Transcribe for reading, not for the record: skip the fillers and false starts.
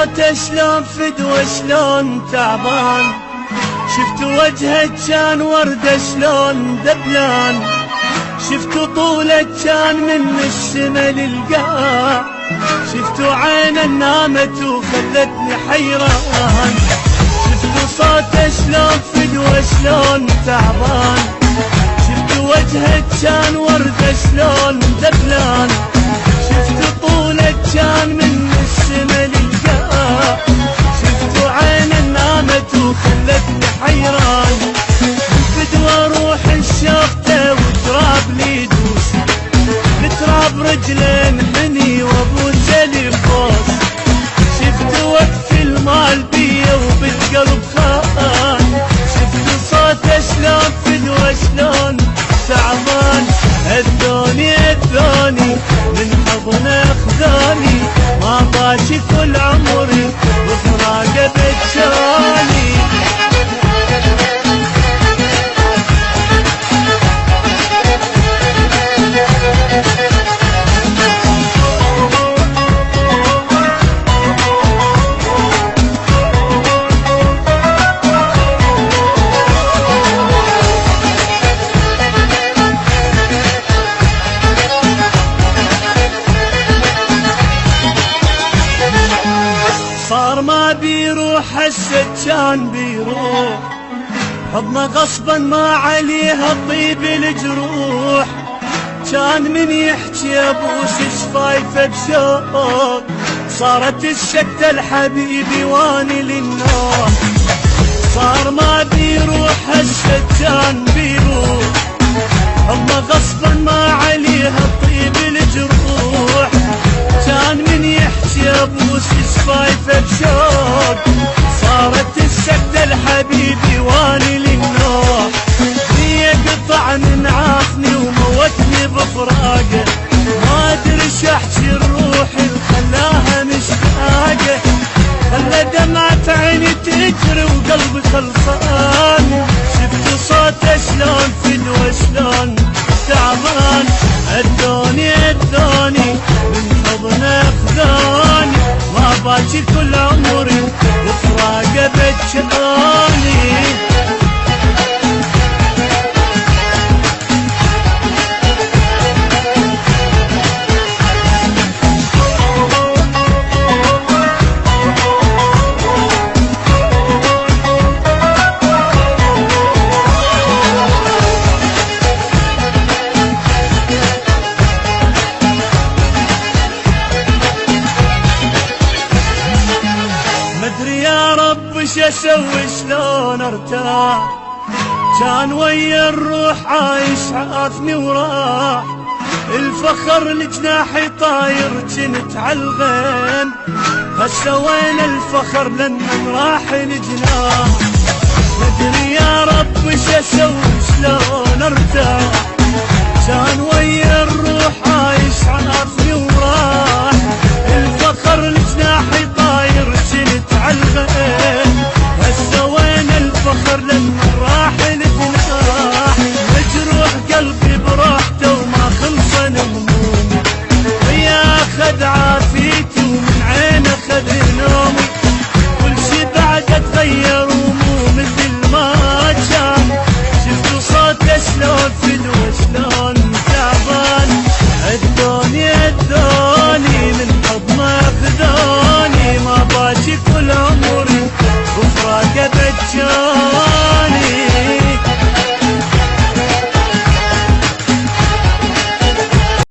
صوته شلون فدوة شلون تعبان، شفت وجهه كان وردة شلون دبلان، شفت طوله كان من السما للقاع، شفت عينه نامت وخلتني حيران، شفت صوته شلون فدوة شلون تعبان، شفت وجهه كان وردة شلون دبلان، شفت طوله كان من السما للقاع، شفت عينه نامت وخلتني حيران، الفدوة روح شافته وتراب لي دوس، بتراب رجلين مني وابوسه لفوس، شفت وقف المال بيا وبالقلب خان، شفت صوته شلون فدوة شلون تعبان، اذوني من حضنه اخذوني، ما باكي كل عمري بفراقه بتشاني. صار ما بيروح هسه كان بيروح، حضنه غصبا ما عليها طيب الجروح، كان من يحكي ابوس شفايفه بشوق، صارت السكتة الحبيبي واني للنوم، صار ما بيروح هسه كان بيروح، حضنه غصبا ما عليها طيب الجروح، كان من يحكي ابوس شفايفه بشوق، صارت السكتة الحبيبي واني للنوم، هي قطع من عافني وموتني بفراقه، ما ادري شحكي الروح اللي خلاها مشتاقه، خلى دمعة عيني تجري وقلبي خلصان، شفت صوته شلون فدوة شلون تعبان، اذوني من حضنه اخذوني، ما باكي كل عمري بفراقه بتشاني. وش اسوي شلون ارتاح، كان ويا الروح عايش عافني وراح، الفخر لجناحي طاير جنت عالغيم، هسه وين الفخر لمن راح الجناح، مدري يا رب وش اسوي شلون ارتاح، كان ويا الروح